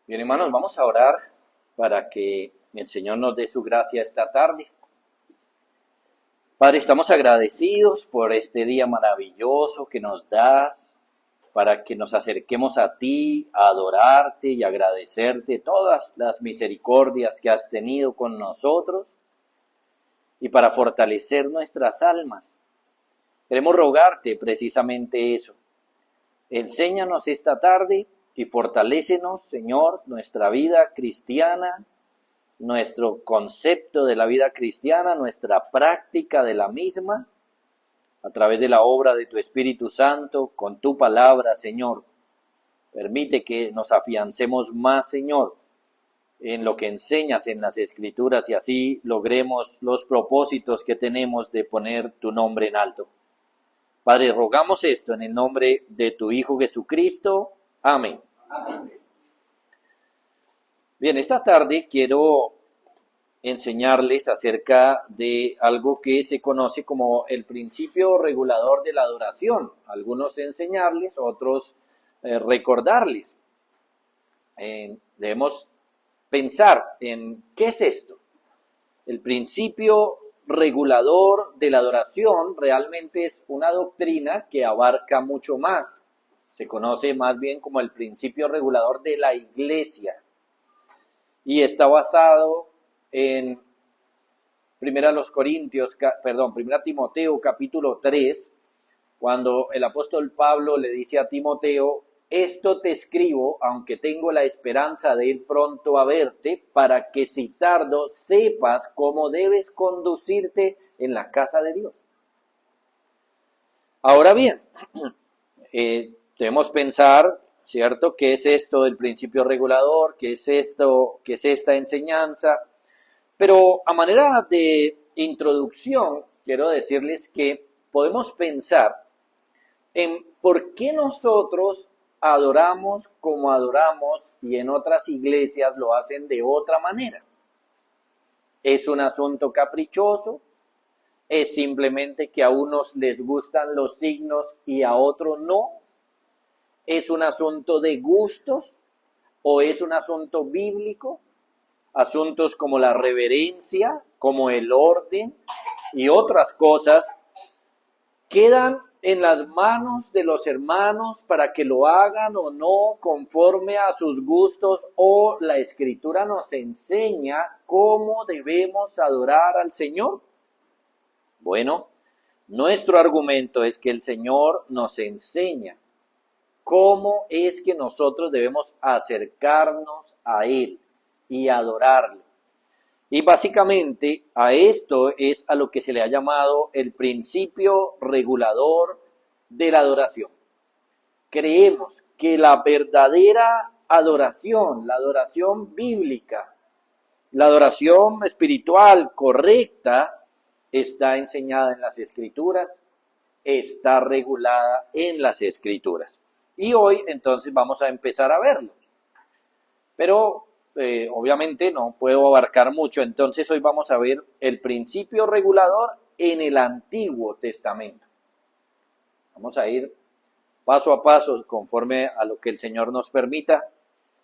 Bien, hermanos, vamos a orar para que el Señor nos dé su gracia esta tarde. Padre, estamos agradecidos por este día maravilloso que nos das, para que nos acerquemos a ti, a adorarte y agradecerte todas las misericordias que has tenido con nosotros y para fortalecer nuestras almas. Queremos rogarte precisamente eso. Enséñanos esta tarde y fortalécenos, Señor, nuestra vida cristiana, nuestro concepto de la vida cristiana, nuestra práctica de la misma, a través de la obra de tu Espíritu Santo, con tu palabra, Señor. Permite que nos afiancemos más, Señor, en lo que enseñas en las Escrituras y así logremos los propósitos que tenemos de poner tu nombre en alto. Padre, rogamos esto en el nombre de tu Hijo Jesucristo. Amén. Amén. Bien, esta tarde quiero enseñarles acerca de algo que se conoce como el principio regulador de la adoración. Algunos enseñarles, otros recordarles. Debemos pensar en qué es esto. El principio regulador de la adoración realmente es una doctrina que abarca mucho más. Se conoce más bien como el principio regulador de la iglesia y está basado en 1 Timoteo capítulo 3, cuando el apóstol Pablo le dice a Timoteo: esto te escribo, aunque tengo la esperanza de ir pronto a verte, para que si tardo sepas cómo debes conducirte en la casa de Dios. Ahora bien, debemos pensar, ¿cierto? ¿Qué es esto del principio regulador? ¿Qué es esto? ¿Qué es esta enseñanza? Pero a manera de introducción, quiero decirles que podemos pensar en por qué nosotros adoramos como adoramos y en otras iglesias lo hacen de otra manera. ¿Es un asunto caprichoso? ¿Es simplemente que a unos les gustan los signos y a otros no? ¿Es un asunto de gustos o es un asunto bíblico? Asuntos como la reverencia, como el orden y otras cosas quedan en las manos de los hermanos para que lo hagan o no conforme a sus gustos, o la Escritura nos enseña cómo debemos adorar al Señor. Bueno, nuestro argumento es que el Señor nos enseña cómo es que nosotros debemos acercarnos a Él y adorarlo. Y básicamente a esto es a lo que se le ha llamado el principio regulador de la adoración. Creemos que la verdadera adoración, la adoración bíblica, la adoración espiritual correcta, está enseñada en las Escrituras, está regulada en las Escrituras. Y hoy entonces vamos a empezar a verlo. Pero obviamente no puedo abarcar mucho, entonces hoy vamos a ver el principio regulador en el Antiguo Testamento. Vamos a ir paso a paso conforme a lo que el Señor nos permita,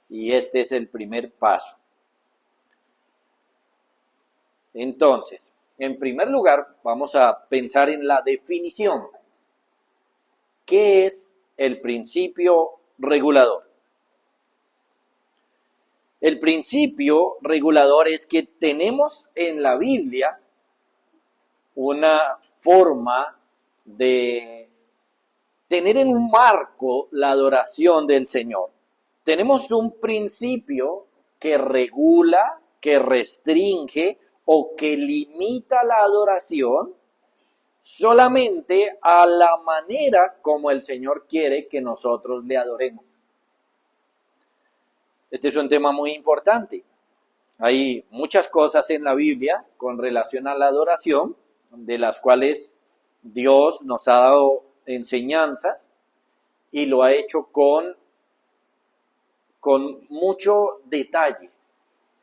y este es el primer paso. Entonces, en primer lugar, vamos a pensar en la definición. ¿Qué es el principio regulador? El principio regulador es que tenemos en la Biblia una forma de tener en un marco la adoración del Señor. Tenemos un principio que regula, que restringe o que limita la adoración solamente a la manera como el Señor quiere que nosotros le adoremos. Este es un tema muy importante. Hay muchas cosas en la Biblia con relación a la adoración, de las cuales Dios nos ha dado enseñanzas y lo ha hecho con mucho detalle.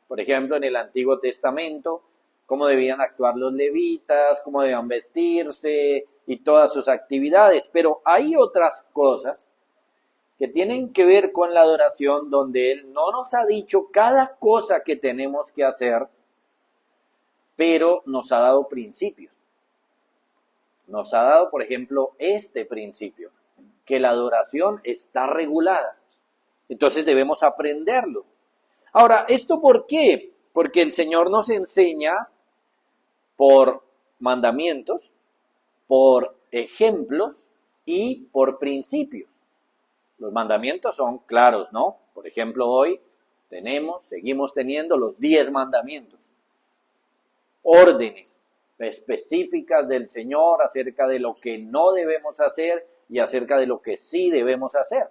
Por ejemplo, en el Antiguo Testamento, cómo debían actuar los levitas, cómo debían vestirse y todas sus actividades. Pero hay otras cosas que tienen que ver con la adoración, donde Él no nos ha dicho cada cosa que tenemos que hacer, pero nos ha dado principios. Nos ha dado, por ejemplo, este principio, que la adoración está regulada. Entonces debemos aprenderlo. Ahora, ¿esto por qué? Porque el Señor nos enseña por mandamientos, por ejemplos y por principios. Los mandamientos son claros, ¿no? Por ejemplo, hoy seguimos teniendo los 10 mandamientos. Órdenes específicas del Señor acerca de lo que no debemos hacer y acerca de lo que sí debemos hacer.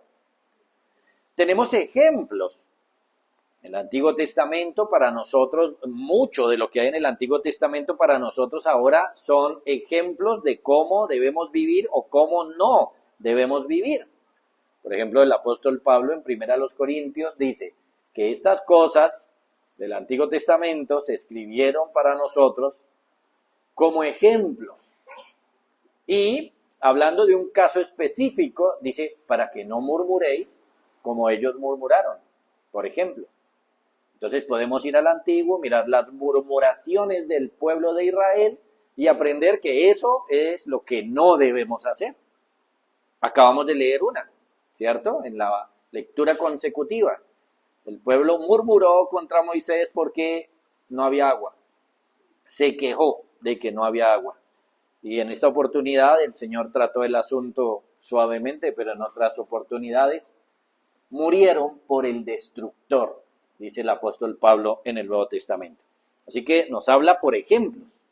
Tenemos ejemplos. En el Antiguo Testamento para nosotros, mucho de lo que hay en el Antiguo Testamento para nosotros ahora son ejemplos de cómo debemos vivir o cómo no debemos vivir. Por ejemplo, el apóstol Pablo en 1 Corintios dice que estas cosas del Antiguo Testamento se escribieron para nosotros como ejemplos. Y hablando de un caso específico, dice, para que no murmuréis como ellos murmuraron, por ejemplo. Entonces podemos ir al Antiguo, mirar las murmuraciones del pueblo de Israel y aprender que eso es lo que no debemos hacer. Acabamos de leer una, ¿cierto? En la lectura consecutiva. El pueblo murmuró contra Moisés porque no había agua. Se quejó de que no había agua. Y en esta oportunidad el Señor trató el asunto suavemente, pero en otras oportunidades murieron por el destructor, dice el apóstol Pablo en el Nuevo Testamento. Así que nos habla por ejemplos.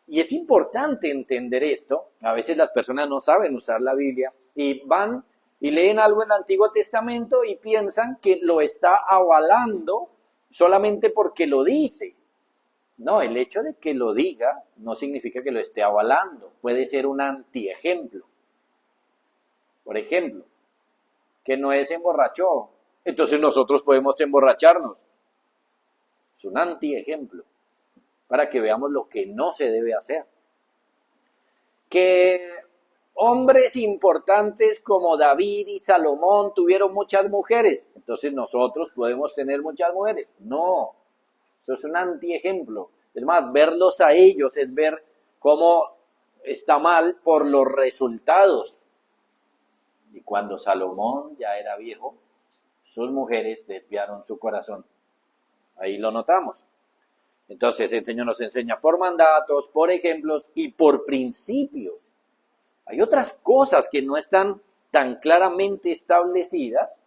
Y es importante entender esto. A veces las personas no saben usar la Biblia y van y leen algo en el Antiguo Testamento y piensan que lo está avalando solamente porque lo dice. No, el hecho de que lo diga no significa que lo esté avalando. Puede ser un antiejemplo. Por ejemplo, que Noé se emborrachó, entonces nosotros podemos emborracharnos. Es un antiejemplo para que veamos lo que no se debe hacer. Que hombres importantes como David y Salomón tuvieron muchas mujeres, entonces nosotros podemos tener muchas mujeres. No, eso es un antiejemplo. Es más, verlos a ellos es ver cómo está mal por los resultados. Y cuando Salomón ya era viejo, sus mujeres desviaron su corazón. Ahí lo notamos. Entonces el Señor nos enseña por mandatos, por ejemplos y por principios. Hay otras cosas que no están tan claramente establecidas,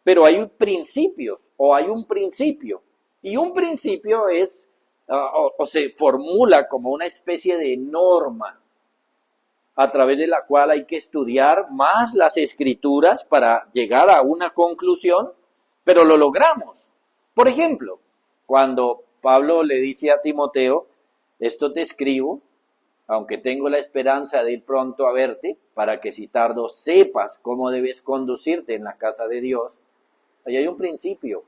pero hay principios o hay un principio. Y un principio es, o se formula como una especie de norma a través de la cual hay que estudiar más las escrituras para llegar a una conclusión, pero lo logramos. Por ejemplo, cuando Pablo le dice a Timoteo, esto te escribo, aunque tengo la esperanza de ir pronto a verte, para que si tardo sepas cómo debes conducirte en la casa de Dios. Ahí hay un principio,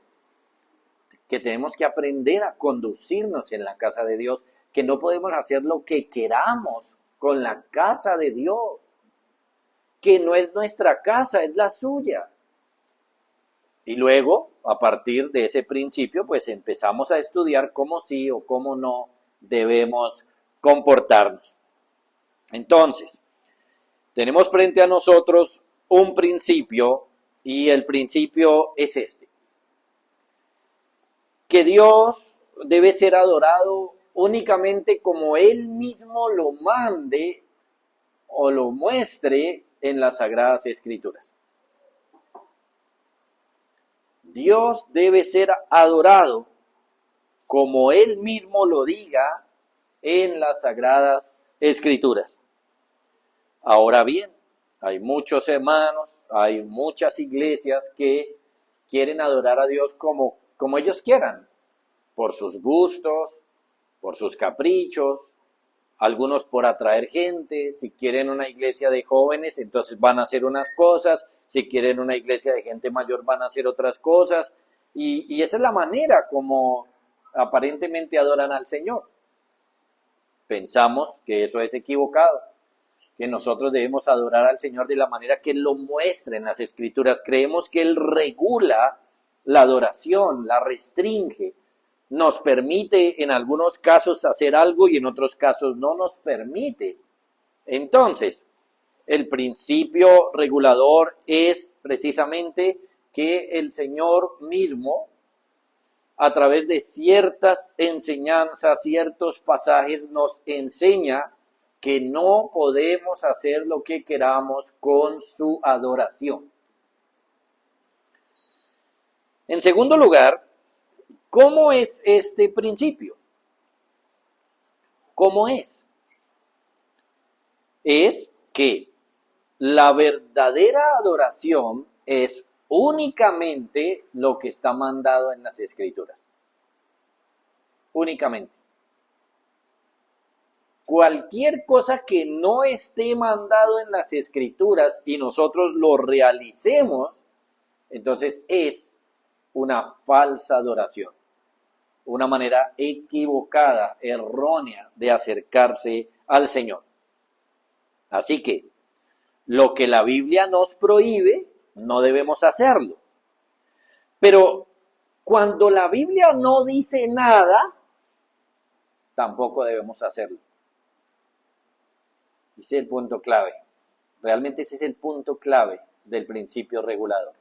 que tenemos que aprender a conducirnos en la casa de Dios, que no podemos hacer lo que queramos con la casa de Dios, que no es nuestra casa, es la suya. Y luego, a partir de ese principio, pues empezamos a estudiar cómo sí o cómo no debemos comportarnos. Entonces, tenemos frente a nosotros un principio y el principio es este: que Dios debe ser adorado únicamente como Él mismo lo mande o lo muestre en las Sagradas Escrituras. Dios debe ser adorado como Él mismo lo diga en las Sagradas Escrituras. Ahora bien, hay muchos hermanos, hay muchas iglesias que quieren adorar a Dios como ellos quieran, por sus gustos, por sus caprichos, algunos por atraer gente. Si quieren una iglesia de jóvenes, entonces van a hacer unas cosas, si quieren una iglesia de gente mayor van a hacer otras cosas, y esa es la manera como aparentemente adoran al Señor. Pensamos que eso es equivocado, que nosotros debemos adorar al Señor de la manera que Él lo muestra en las Escrituras. Creemos que Él regula la adoración, la restringe, nos permite en algunos casos hacer algo y en otros casos no nos permite. Entonces, el principio regulador es precisamente que el Señor mismo, a través de ciertas enseñanzas, ciertos pasajes, nos enseña que no podemos hacer lo que queramos con su adoración. En segundo lugar, ¿cómo es este principio? ¿Cómo es? Es que la verdadera adoración es únicamente lo que está mandado en las Escrituras. Únicamente. Cualquier cosa que no esté mandado en las Escrituras y nosotros lo realicemos, entonces es una falsa adoración. Una manera equivocada, errónea de acercarse al Señor. Así que lo que la Biblia nos prohíbe, no debemos hacerlo. Pero cuando la Biblia no dice nada, tampoco debemos hacerlo. Ese es el punto clave. Realmente ese es el punto clave del principio regulador.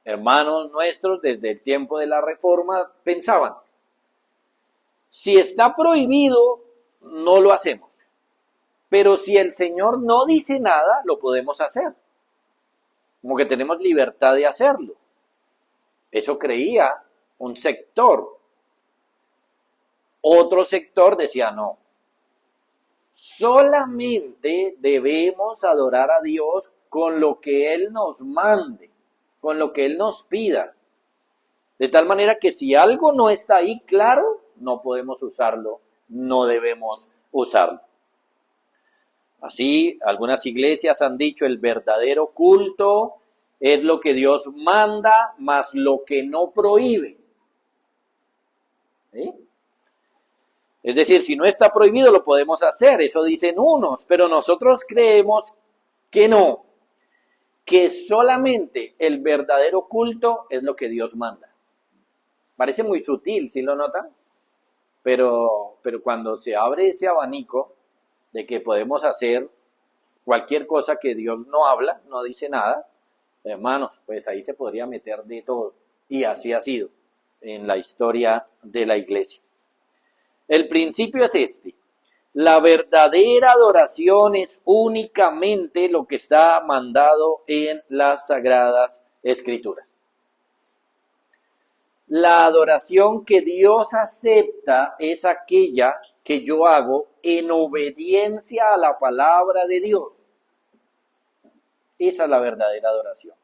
Hermanos nuestros, desde el tiempo de la Reforma, pensaban, si está prohibido, no lo hacemos. Pero si el Señor no dice nada, lo podemos hacer. Como que tenemos libertad de hacerlo. Eso creía un sector. Otro sector decía no. Solamente debemos adorar a Dios con lo que Él nos mande, con lo que Él nos pida. De tal manera que si algo no está ahí claro, no podemos usarlo, no debemos usarlo. Así, algunas iglesias han dicho el verdadero culto es lo que Dios manda, más lo que no prohíbe. ¿Sí? Es decir, si no está prohibido lo podemos hacer, eso dicen unos, pero nosotros creemos que no, que solamente el verdadero culto es lo que Dios manda. Parece muy sutil, ¿sí lo notan? Pero cuando se abre ese abanico de que podemos hacer cualquier cosa que Dios no habla, no dice nada, hermanos, pues ahí se podría meter de todo. Y así ha sido en la historia de la iglesia. El principio es este. La verdadera adoración es únicamente lo que está mandado en las Sagradas Escrituras. La adoración que Dios acepta es aquella que yo hago en obediencia a la palabra de Dios. Esa es la verdadera adoración.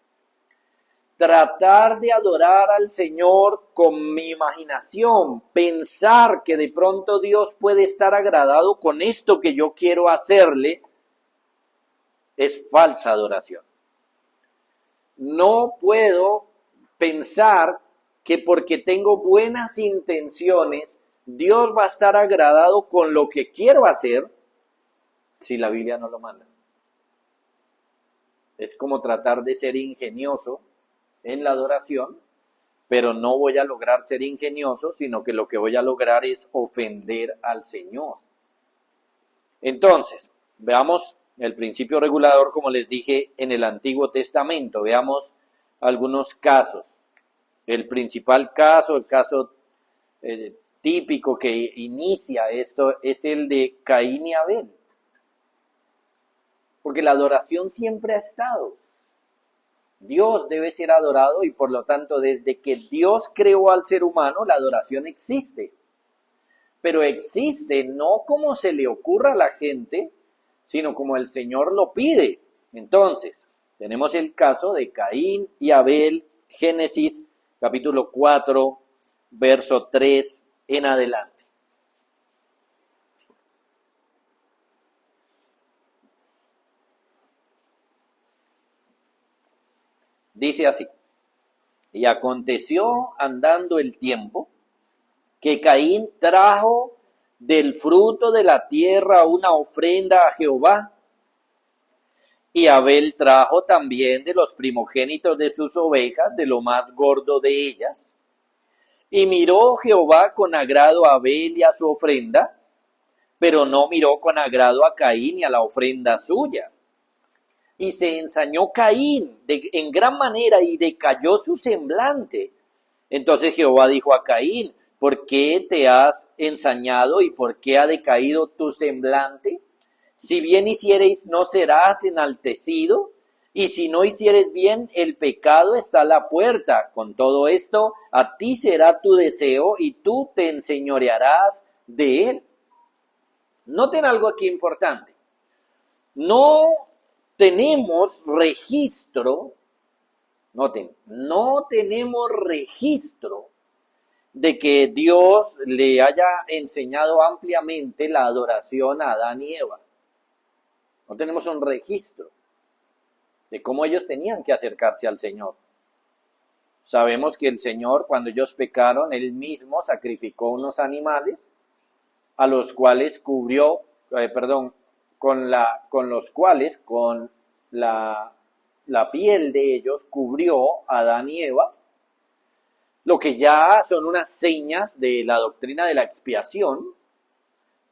Tratar de adorar al Señor con mi imaginación, pensar que de pronto Dios puede estar agradado con esto que yo quiero hacerle, es falsa adoración. No puedo pensar que porque tengo buenas intenciones, Dios va a estar agradado con lo que quiero hacer si la Biblia no lo manda. Es como tratar de ser ingenioso en la adoración, pero no voy a lograr ser ingenioso, sino que lo que voy a lograr es ofender al Señor. Entonces, veamos el principio regulador, como les dije, en el Antiguo Testamento. Veamos algunos casos. El principal caso, el caso típico que inicia esto es el de Caín y Abel. Porque la adoración siempre ha estado. Dios debe ser adorado y por lo tanto desde que Dios creó al ser humano, la adoración existe. Pero existe no como se le ocurra a la gente, sino como el Señor lo pide. Entonces, tenemos el caso de Caín y Abel, Génesis capítulo 4, verso 3 en adelante. Dice así: y aconteció andando el tiempo que Caín trajo del fruto de la tierra una ofrenda a Jehová. Y Abel trajo también de los primogénitos de sus ovejas, de lo más gordo de ellas. Y miró Jehová con agrado a Abel y a su ofrenda, pero no miró con agrado a Caín y a la ofrenda suya. Y se ensañó Caín en gran manera y decayó su semblante. Entonces Jehová dijo a Caín: ¿por qué te has ensañado y por qué ha decaído tu semblante? Si bien hiciereis, no serás enaltecido, y si no hicieres bien, el pecado está a la puerta. Con todo esto, a ti será tu deseo, y tú te enseñorearás de él. Noten algo aquí importante. No tenemos registro, no tenemos registro de que Dios le haya enseñado ampliamente la adoración a Adán y Eva. No tenemos un registro de cómo ellos tenían que acercarse al Señor. Sabemos que el Señor, cuando ellos pecaron, Él mismo sacrificó unos animales a los cuales cubrió, con la piel de ellos cubrió a Adán y Eva, lo que ya son unas señas de la doctrina de la expiación,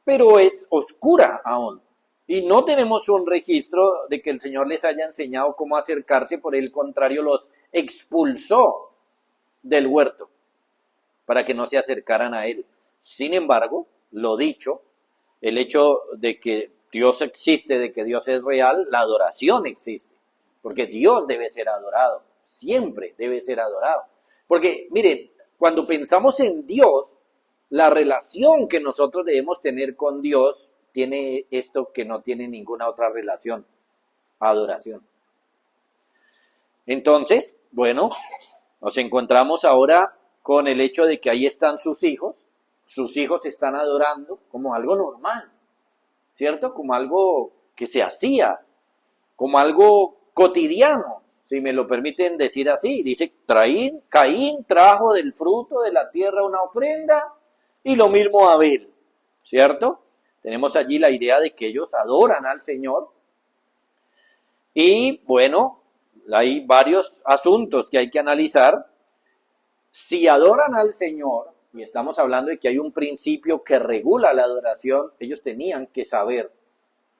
pero es oscura aún. Y no tenemos un registro de que el Señor les haya enseñado cómo acercarse, por el contrario, los expulsó del huerto para que no se acercaran a Él. Sin embargo, lo dicho, el hecho de que Dios existe, de que Dios es real, la adoración existe, porque Dios debe ser adorado, siempre debe ser adorado. Porque, miren, cuando pensamos en Dios, la relación que nosotros debemos tener con Dios tiene esto que no tiene ninguna otra relación: adoración. Entonces, bueno, nos encontramos ahora con el hecho de que ahí están sus hijos están adorando como algo normal, ¿cierto? Como algo que se hacía, como algo cotidiano, si me lo permiten decir así. Dice, Caín trajo del fruto de la tierra una ofrenda, y lo mismo Abel, ¿cierto? Tenemos allí la idea de que ellos adoran al Señor. Y bueno, hay varios asuntos que hay que analizar. Si adoran al Señor, y estamos hablando de que hay un principio que regula la adoración, ellos tenían que saber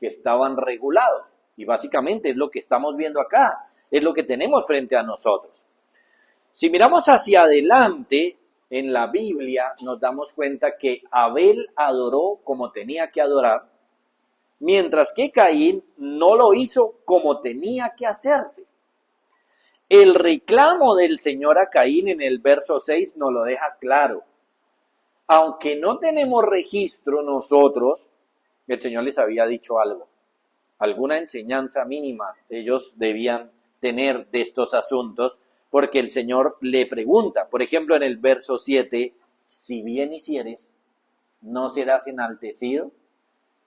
que estaban regulados. Y básicamente es lo que estamos viendo acá, es lo que tenemos frente a nosotros. Si miramos hacia adelante en la Biblia, nos damos cuenta que Abel adoró como tenía que adorar, mientras que Caín no lo hizo como tenía que hacerse. El reclamo del Señor a Caín en el verso 6 nos lo deja claro. Aunque no tenemos registro nosotros, el Señor les había dicho algo. Alguna enseñanza mínima ellos debían tener de estos asuntos, porque el Señor le pregunta, por ejemplo en el verso 7, si bien hicieres, ¿no serás enaltecido?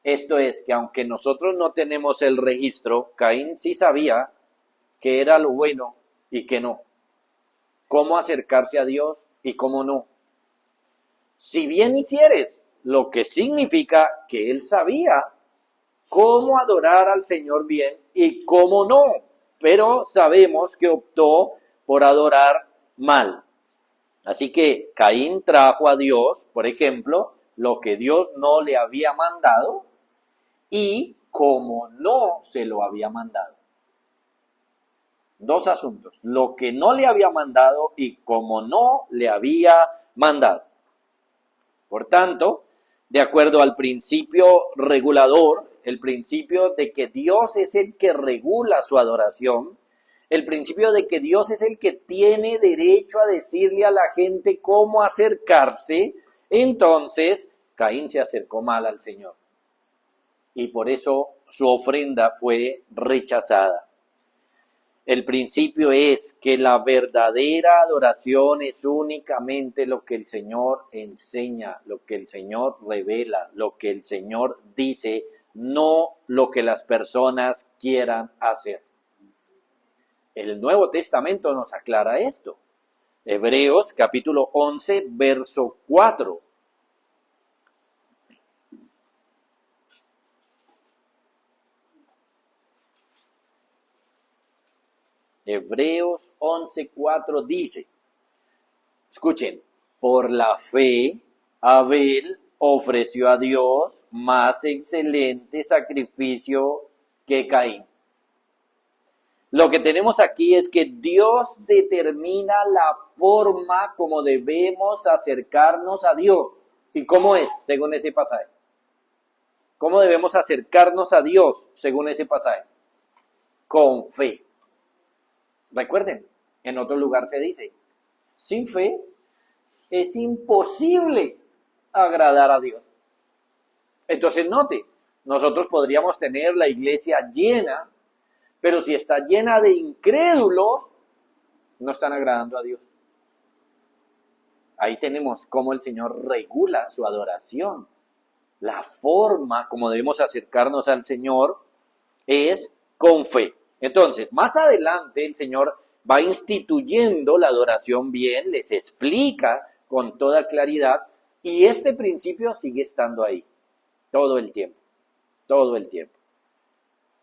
Esto es que aunque nosotros no tenemos el registro, Caín sí sabía qué era lo bueno y qué no, cómo acercarse a Dios y cómo no. Si bien hicieres, lo que significa que él sabía cómo adorar al Señor bien y cómo no, pero sabemos que optó por adorar mal. Así que Caín trajo a Dios, por ejemplo, lo que Dios no le había mandado y como no se lo había mandado. Dos asuntos: lo que no le había mandado y como no le había mandado. Por tanto, de acuerdo al principio regulador, el principio de que Dios es el que regula su adoración, el principio de que Dios es el que tiene derecho a decirle a la gente cómo acercarse, entonces Caín se acercó mal al Señor. Y por eso su ofrenda fue rechazada. El principio es que la verdadera adoración es únicamente lo que el Señor enseña, lo que el Señor revela, lo que el Señor dice, no lo que las personas quieran hacer. El Nuevo Testamento nos aclara esto. Hebreos capítulo 11, verso 4. Hebreos 11:4 dice, escuchen, por la fe Abel ofreció a Dios más excelente sacrificio que Caín. Lo que tenemos aquí es que Dios determina la forma como debemos acercarnos a Dios. ¿Y cómo es, según ese pasaje? ¿Cómo debemos acercarnos a Dios, según ese pasaje? Con fe. Recuerden, en otro lugar se dice, sin fe es imposible agradar a Dios. Entonces note, nosotros podríamos tener la iglesia llena, pero si está llena de incrédulos, no están agradando a Dios. Ahí tenemos cómo el Señor regula su adoración. La forma como debemos acercarnos al Señor es con fe. Entonces, más adelante el Señor va instituyendo la adoración bien, les explica con toda claridad, y este principio sigue estando ahí, todo el tiempo, todo el tiempo.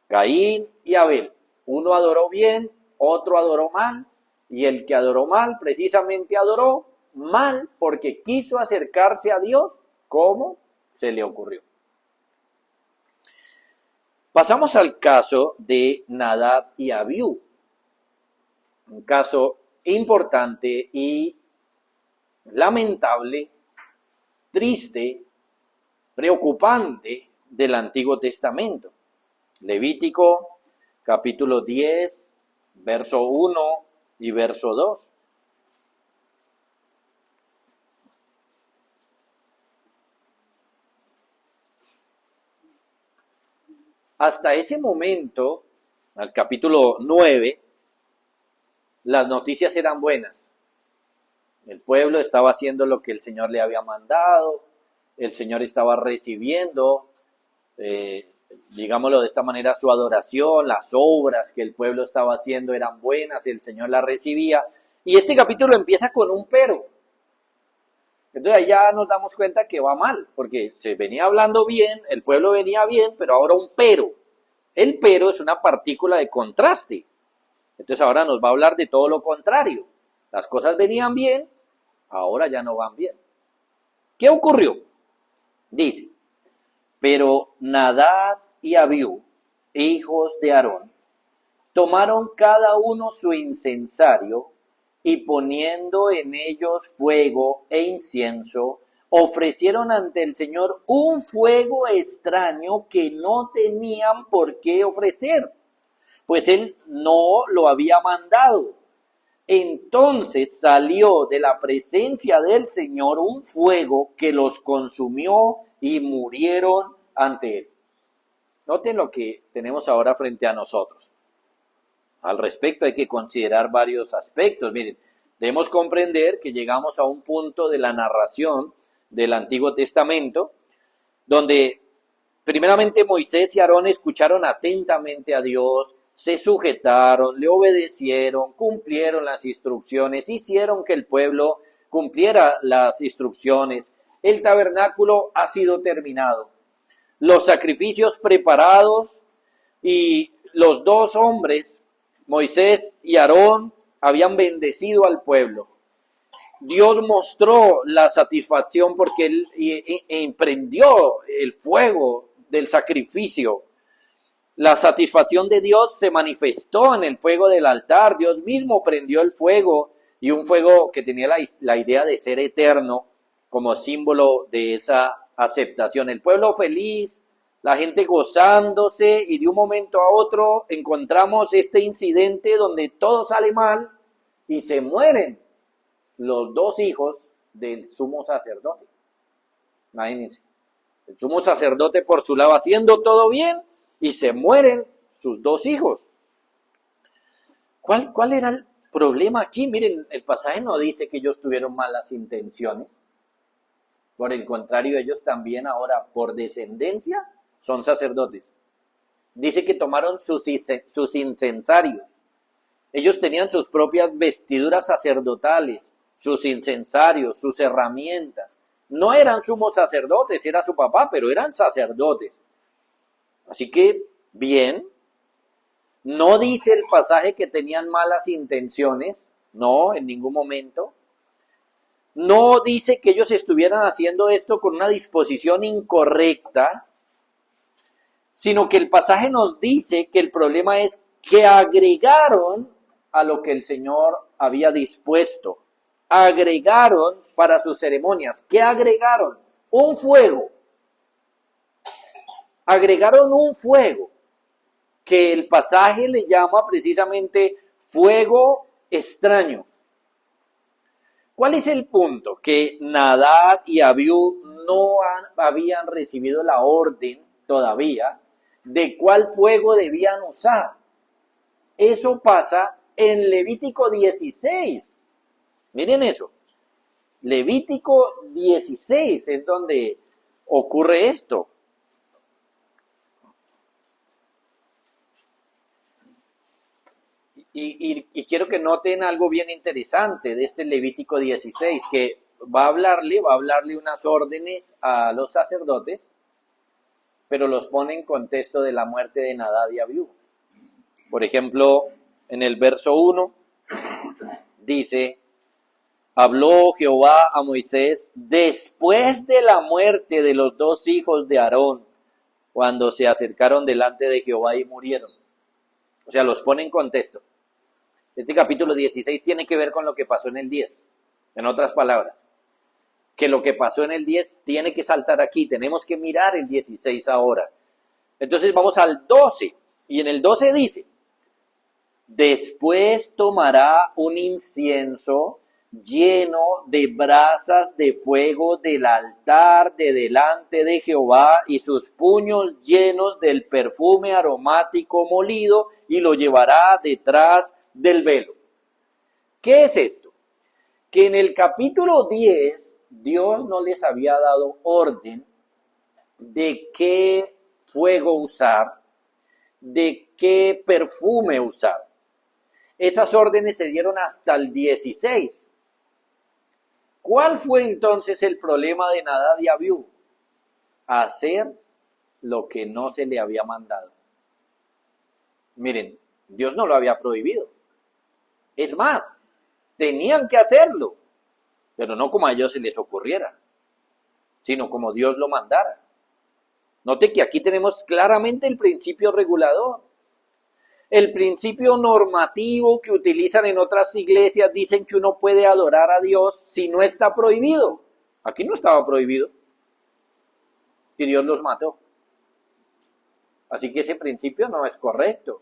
Caín y Abel, uno adoró bien, otro adoró mal, y el que adoró mal precisamente adoró mal porque quiso acercarse a Dios como se le ocurrió. Pasamos al caso de Nadab y Abiú, un caso importante y lamentable, triste, preocupante del Antiguo Testamento. Levítico capítulo 10, verso 1 y verso 2. Hasta ese momento, al capítulo 9, las noticias eran buenas. El pueblo estaba haciendo lo que el Señor le había mandado, el Señor estaba recibiendo, digámoslo de esta manera, su adoración, las obras que el pueblo estaba haciendo eran buenas, el Señor las recibía. Y este capítulo empieza con un pero. Entonces ahí ya nos damos cuenta que va mal, porque se venía hablando bien, el pueblo venía bien, pero ahora un pero. El pero es una partícula de contraste. Entonces ahora nos va a hablar de todo lo contrario. Las cosas venían bien, ahora ya no van bien. ¿Qué ocurrió? Dice, pero Nadab y Abiú, hijos de Aarón, tomaron cada uno su incensario y poniendo en ellos fuego e incienso, ofrecieron ante el Señor un fuego extraño que no tenían por qué ofrecer, pues Él no lo había mandado. Entonces salió de la presencia del Señor un fuego que los consumió y murieron ante Él. Noten lo que tenemos ahora frente a nosotros. Al respecto hay que considerar varios aspectos. Miren, debemos comprender que llegamos a un punto de la narración del Antiguo Testamento donde primeramente Moisés y Aarón escucharon atentamente a Dios, se sujetaron, le obedecieron, cumplieron las instrucciones, hicieron que el pueblo cumpliera las instrucciones. El tabernáculo ha sido terminado. Los sacrificios preparados y los dos hombres, Moisés y Aarón, habían bendecido al pueblo. Dios mostró la satisfacción porque Él emprendió el fuego del sacrificio. La satisfacción de Dios se manifestó en el fuego del altar. Dios mismo prendió el fuego y un fuego que tenía la idea de ser eterno como símbolo de esa aceptación. El pueblo feliz, la gente gozándose y de un momento a otro encontramos este incidente donde todo sale mal y se mueren los dos hijos del sumo sacerdote. Imagínense, el sumo sacerdote por su lado haciendo todo bien y se mueren sus dos hijos. ¿Cuál era el problema aquí? Miren, el pasaje no dice que ellos tuvieron malas intenciones. Por el contrario, ellos también ahora por descendencia son sacerdotes. Dice que tomaron sus incensarios. Ellos tenían sus propias vestiduras sacerdotales, sus incensarios, sus herramientas. No eran sumos sacerdotes, era su papá, pero eran sacerdotes. Así que, bien, No dice el pasaje que tenían malas intenciones, no, en ningún momento. No dice que ellos estuvieran haciendo esto con una disposición incorrecta, sino que el pasaje nos dice que el problema es que agregaron a lo que el Señor había dispuesto. Agregaron para sus ceremonias. ¿Qué agregaron? Un fuego. Agregaron un fuego que el pasaje le llama precisamente fuego extraño. ¿Cuál es el punto? Que Nadab y Abiú no habían recibido la orden todavía de cuál fuego debían usar. Eso pasa en Levítico 16. Miren eso. Levítico 16 es donde ocurre esto. Y quiero que noten algo bien interesante de este Levítico 16, que va a hablarle unas órdenes a los sacerdotes, pero los pone en contexto de la muerte de Nadab y Abiú. Por ejemplo, en el verso 1 dice: habló Jehová a Moisés después de la muerte de los dos hijos de Aarón, cuando se acercaron delante de Jehová y murieron. O sea, los pone en contexto. Este capítulo 16 tiene que ver con lo que pasó en el 10. En otras palabras, que lo que pasó en el 10 tiene que saltar aquí. Tenemos que mirar el 16 ahora. Entonces vamos al 12. Y en el 12 dice: después tomará un incienso lleno de brasas de fuego del altar de delante de Jehová y sus puños llenos del perfume aromático molido, y lo llevará detrás del velo. ¿Qué es esto? Que en el capítulo 10 Dios no les había dado orden de qué fuego usar, de qué perfume usar. Esas órdenes se dieron hasta el 16. ¿Cuál fue entonces el problema de Nadab y Abiú? Hacer lo que no se le había mandado. Miren, Dios no lo había prohibido. Es más, tenían que hacerlo, pero no como a ellos se les ocurriera, sino como Dios lo mandara. Note que aquí tenemos claramente el principio regulador. El principio normativo que utilizan en otras iglesias, dicen que uno puede adorar a Dios si no está prohibido. Aquí no estaba prohibido. Y Dios los mató. Así que ese principio no es correcto.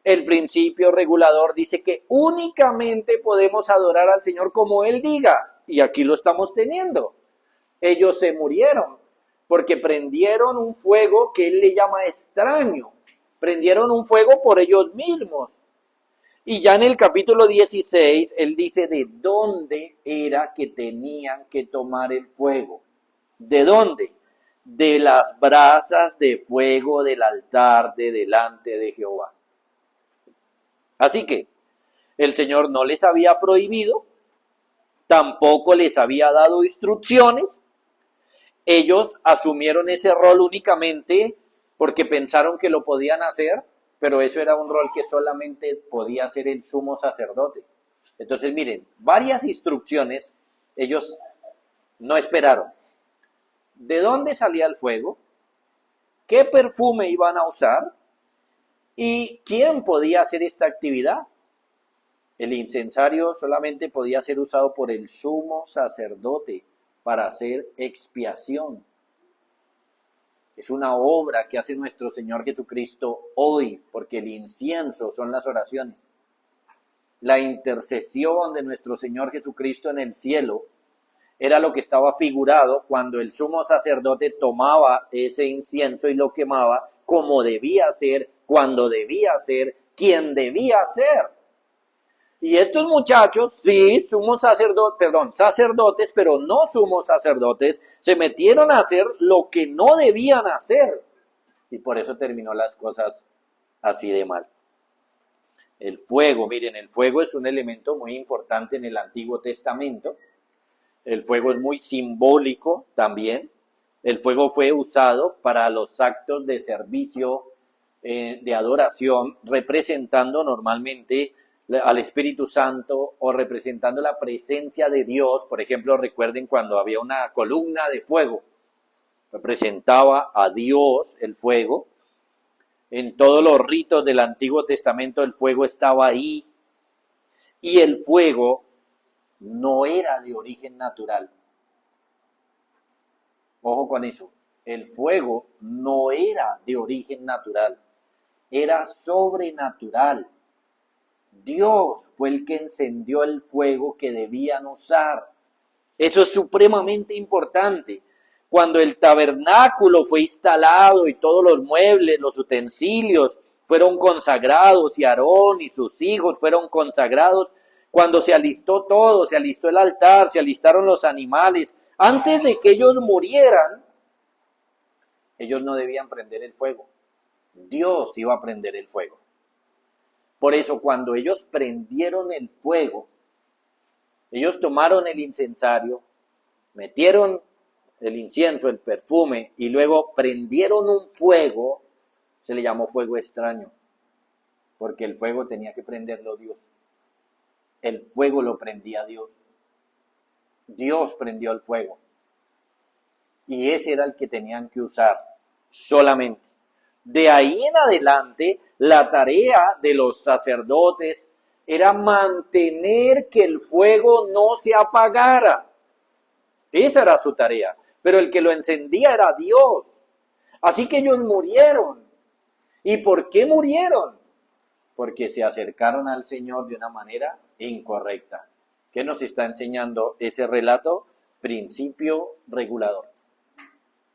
El principio regulador dice que únicamente podemos adorar al Señor como Él diga. Y aquí lo estamos teniendo. Ellos se murieron porque prendieron un fuego que Él le llama extraño. Prendieron un fuego por ellos mismos. Y ya en el capítulo 16, Él dice de dónde era que tenían que tomar el fuego. ¿De dónde? De las brasas de fuego del altar de delante de Jehová. Así que el Señor no les había prohibido, tampoco les había dado instrucciones. Ellos asumieron ese rol únicamente porque pensaron que lo podían hacer, pero eso era un rol que solamente podía hacer el sumo sacerdote. Entonces, miren, varias instrucciones ellos no esperaron. ¿De dónde salía el fuego? ¿Qué perfume iban a usar? ¿Y quién podía hacer esta actividad? El incensario solamente podía ser usado por el sumo sacerdote para hacer expiación. Es una obra que hace nuestro Señor Jesucristo hoy, porque el incienso son las oraciones. La intercesión de nuestro Señor Jesucristo en el cielo era lo que estaba figurado cuando el sumo sacerdote tomaba ese incienso y lo quemaba como debía ser, cuando debía ser, quien debía ser. Y estos muchachos, sí, sacerdotes, pero no sumos sacerdotes, se metieron a hacer lo que no debían hacer. Y por eso terminó las cosas así de mal. El fuego, miren, el fuego es un elemento muy importante en el Antiguo Testamento. El fuego es muy simbólico también. El fuego fue usado para los actos de servicio de adoración, representando normalmente al Espíritu Santo o representando la presencia de Dios. Por ejemplo, recuerden cuando había una columna de fuego, representaba a Dios el fuego. En todos los ritos del Antiguo Testamento el fuego estaba ahí, y el fuego no era de origen natural. Ojo con eso, el fuego no era de origen natural, era sobrenatural. Dios fue el que encendió el fuego que debían usar. Eso es supremamente importante. Cuando el tabernáculo fue instalado y todos los muebles, los utensilios fueron consagrados y Aarón y sus hijos fueron consagrados, cuando se alistó todo, se alistó el altar, se alistaron los animales, antes de que ellos murieran, ellos no debían prender el fuego. Dios iba a prender el fuego. Por eso cuando ellos prendieron el fuego, ellos tomaron el incensario, metieron el incienso, el perfume, y luego prendieron un fuego, se le llamó fuego extraño, porque el fuego tenía que prenderlo Dios. El fuego lo prendía Dios. Dios prendió el fuego. Y ese era el que tenían que usar solamente. De ahí en adelante, la tarea de los sacerdotes era mantener que el fuego no se apagara. Esa era su tarea. Pero el que lo encendía era Dios. Así que ellos murieron. ¿Y por qué murieron? Porque se acercaron al Señor de una manera incorrecta. ¿Qué nos está enseñando ese relato? Principio regulador.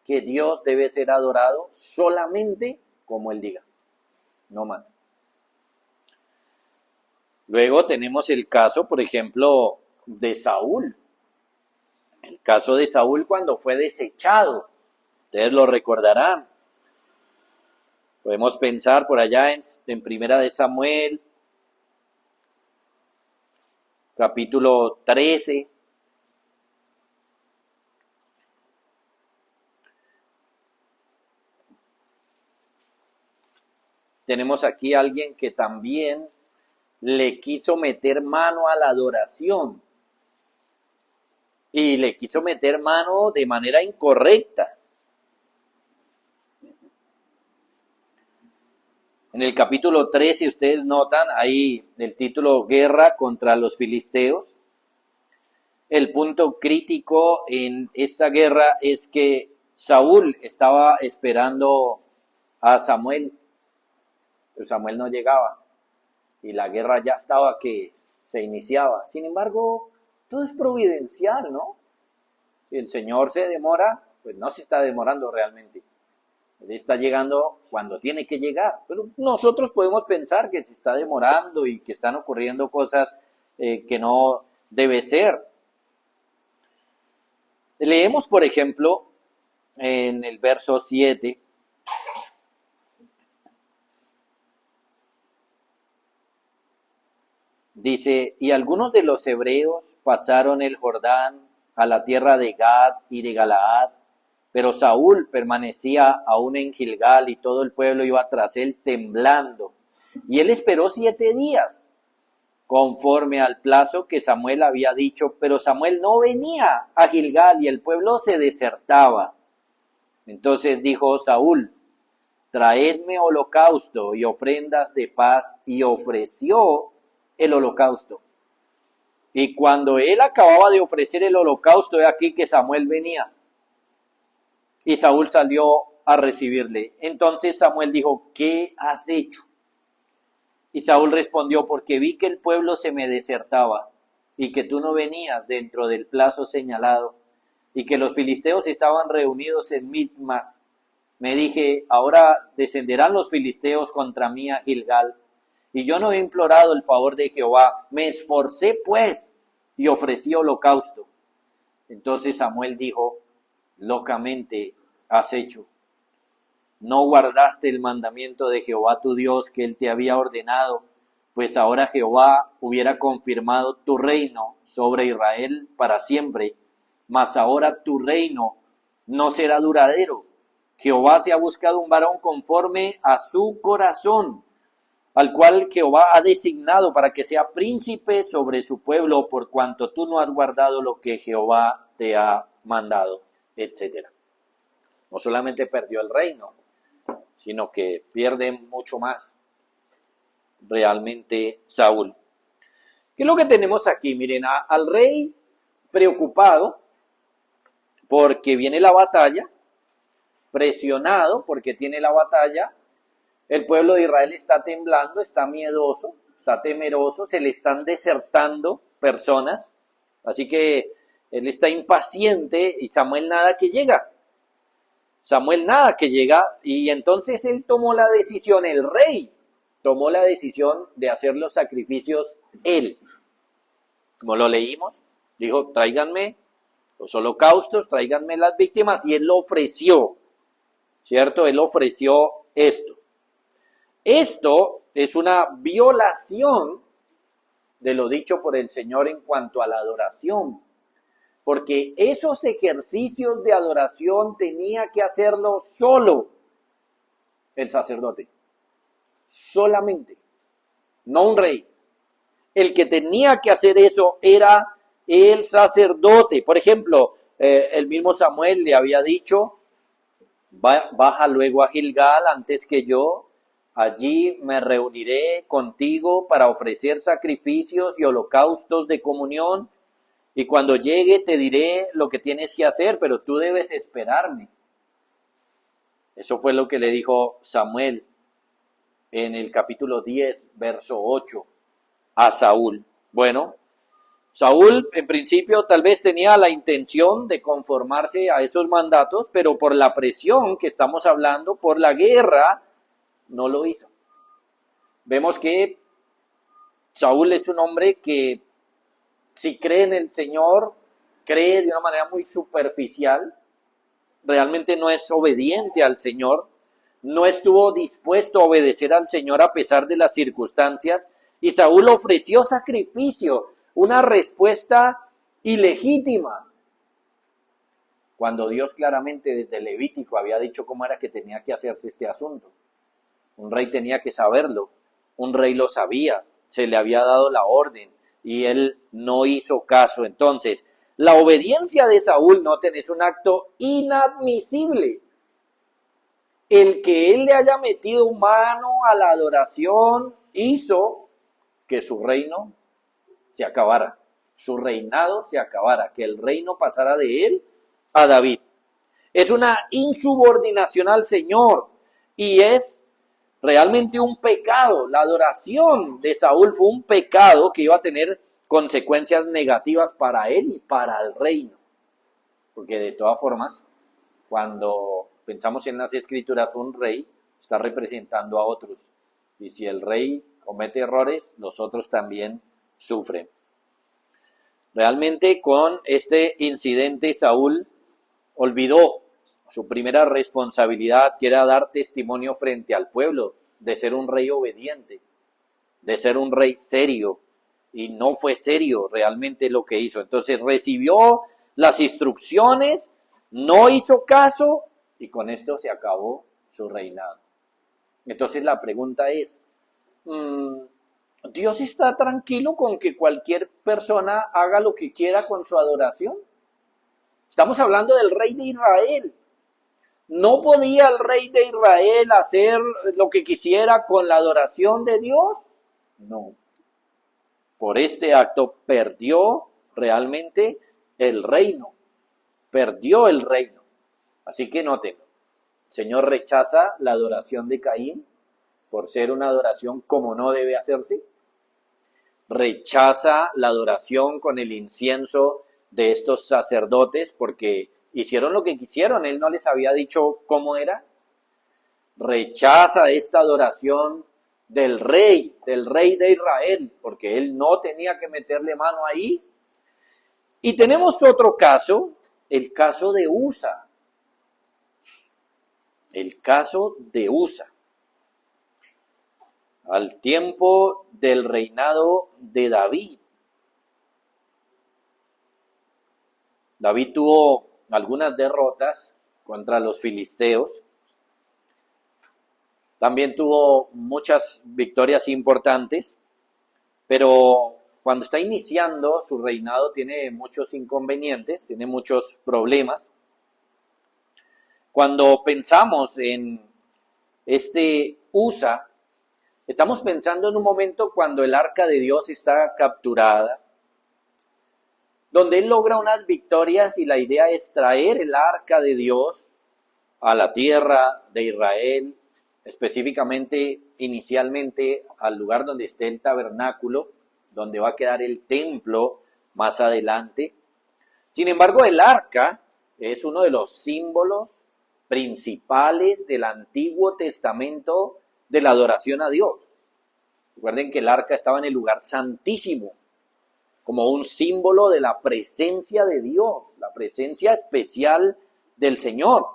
Que Dios debe ser adorado solamente como Él diga, no más. Luego tenemos el caso, por ejemplo, de Saúl. El caso de Saúl cuando fue desechado. Ustedes lo recordarán. Podemos pensar por allá en Primera de Samuel, capítulo 13. Tenemos aquí a alguien que también le quiso meter mano a la adoración. Y le quiso meter mano de manera incorrecta. En el capítulo 13, ustedes notan ahí el título Guerra contra los Filisteos. El punto crítico en esta guerra es que Saúl estaba esperando a Samuel, pero Samuel no llegaba y la guerra ya estaba que se iniciaba. Sin embargo, todo es providencial, ¿no? Si el Señor se demora, pues no se está demorando realmente. Él está llegando cuando tiene que llegar. Pero nosotros podemos pensar que se está demorando y que están ocurriendo cosas que no debe ser. Leemos, por ejemplo, en el verso 7. Dice, y algunos de los hebreos pasaron el Jordán a la tierra de Gad y de Galaad, pero Saúl permanecía aún en Gilgal y todo el pueblo iba tras él temblando. Y él esperó 7 días, conforme al plazo que Samuel había dicho, pero Samuel no venía a Gilgal y el pueblo se desertaba. Entonces dijo Saúl, traedme holocausto y ofrendas de paz, y ofreció el holocausto. Y cuando él acababa de ofrecer el holocausto, he aquí que Samuel venía. Y Saúl salió a recibirle. Entonces Samuel dijo, ¿qué has hecho? Y Saúl respondió, porque vi que el pueblo se me desertaba, y que tú no venías dentro del plazo señalado, y que los filisteos estaban reunidos en Mitmas. Me dije, ahora descenderán los filisteos contra mí a Gilgal, y yo no he implorado el favor de Jehová. Me esforcé pues, y ofrecí holocausto. Entonces Samuel dijo, locamente has hecho. No guardaste el mandamiento de Jehová tu Dios que él te había ordenado, pues ahora Jehová hubiera confirmado tu reino sobre Israel para siempre, mas ahora tu reino no será duradero. Jehová se ha buscado un varón conforme a su corazón, al cual Jehová ha designado para que sea príncipe sobre su pueblo, por cuanto tú no has guardado lo que Jehová te ha mandado, etcétera. No solamente perdió el reino, sino que pierde mucho más realmente Saúl. ¿Qué es lo que tenemos aquí? Miren, al rey preocupado porque viene la batalla, presionado porque tiene la batalla, el pueblo de Israel está temblando, está miedoso, está temeroso, se le están desertando personas, así que él está impaciente y Samuel nada que llega. Y entonces él tomó la decisión, el rey tomó la decisión de hacer los sacrificios él. Como lo leímos, dijo, tráiganme los holocaustos, tráiganme las víctimas, y él lo ofreció, ¿cierto? Él ofreció esto. Esto es una violación de lo dicho por el Señor en cuanto a la adoración, porque esos ejercicios de adoración tenía que hacerlo solo el sacerdote, solamente, no un rey. El que tenía que hacer eso era el sacerdote. Por ejemplo, el mismo Samuel le había dicho, baja luego a Gilgal antes que yo, allí me reuniré contigo para ofrecer sacrificios y holocaustos de comunión, y cuando llegue te diré lo que tienes que hacer, pero tú debes esperarme. Eso fue lo que le dijo Samuel en el capítulo 10, verso 8, a Saúl. Bueno, Saúl en principio tal vez tenía la intención de conformarse a esos mandatos, pero por la presión que estamos hablando, por la guerra, no lo hizo. Vemos que Saúl es un hombre que, si cree en el Señor, cree de una manera muy superficial, realmente no es obediente al Señor, no estuvo dispuesto a obedecer al Señor a pesar de las circunstancias, y Saúl ofreció sacrificio, una respuesta ilegítima, cuando Dios claramente desde Levítico había dicho cómo era que tenía que hacerse este asunto. Un rey tenía que saberlo, un rey lo sabía, se le había dado la orden y él no hizo caso. Entonces, la obediencia de Saúl, noten, es un acto inadmisible. El que él le haya metido mano a la adoración hizo que su reino se acabara, su reinado se acabara, que el reino pasara de él a David. Es una insubordinación al Señor y es realmente un pecado. La adoración de Saúl fue un pecado que iba a tener consecuencias negativas para él y para el reino. Porque de todas formas, cuando pensamos en las escrituras, un rey está representando a otros. Y si el rey comete errores, los otros también sufren. Realmente con este incidente Saúl olvidó su primera responsabilidad, que era dar testimonio frente al pueblo, de ser un rey obediente, de ser un rey serio, y no fue serio realmente lo que hizo. Entonces recibió las instrucciones, no hizo caso, y con esto se acabó su reinado. Entonces la pregunta es, ¿Dios está tranquilo con que cualquier persona haga lo que quiera con su adoración? Estamos hablando del rey de Israel. ¿No podía el rey de Israel hacer lo que quisiera con la adoración de Dios? No. Por este acto perdió realmente el reino. Perdió el reino. Así que noten, el Señor rechaza la adoración de Caín por ser una adoración como no debe hacerse. Rechaza la adoración con el incienso de estos sacerdotes porque hicieron lo que quisieron, él no les había dicho cómo era. Rechaza esta adoración del rey de Israel, porque él no tenía que meterle mano ahí. Y tenemos otro caso, el caso de Usa. El caso de Usa. Al tiempo del reinado de David. David tuvo algunas derrotas contra los filisteos, También tuvo muchas victorias importantes, pero cuando está iniciando su reinado tiene muchos inconvenientes, tiene muchos problemas. Cuando pensamos en este Usa, estamos pensando en un momento cuando el arca de Dios está capturada, donde él logra unas victorias y la idea es traer el arca de Dios a la tierra de Israel, específicamente, inicialmente, al lugar donde esté el tabernáculo, donde va a quedar el templo más adelante. Sin embargo, el arca es uno de los símbolos principales del Antiguo Testamento de la adoración a Dios. Recuerden que el arca estaba en el lugar santísimo, como un símbolo de la presencia de Dios, la presencia especial del Señor.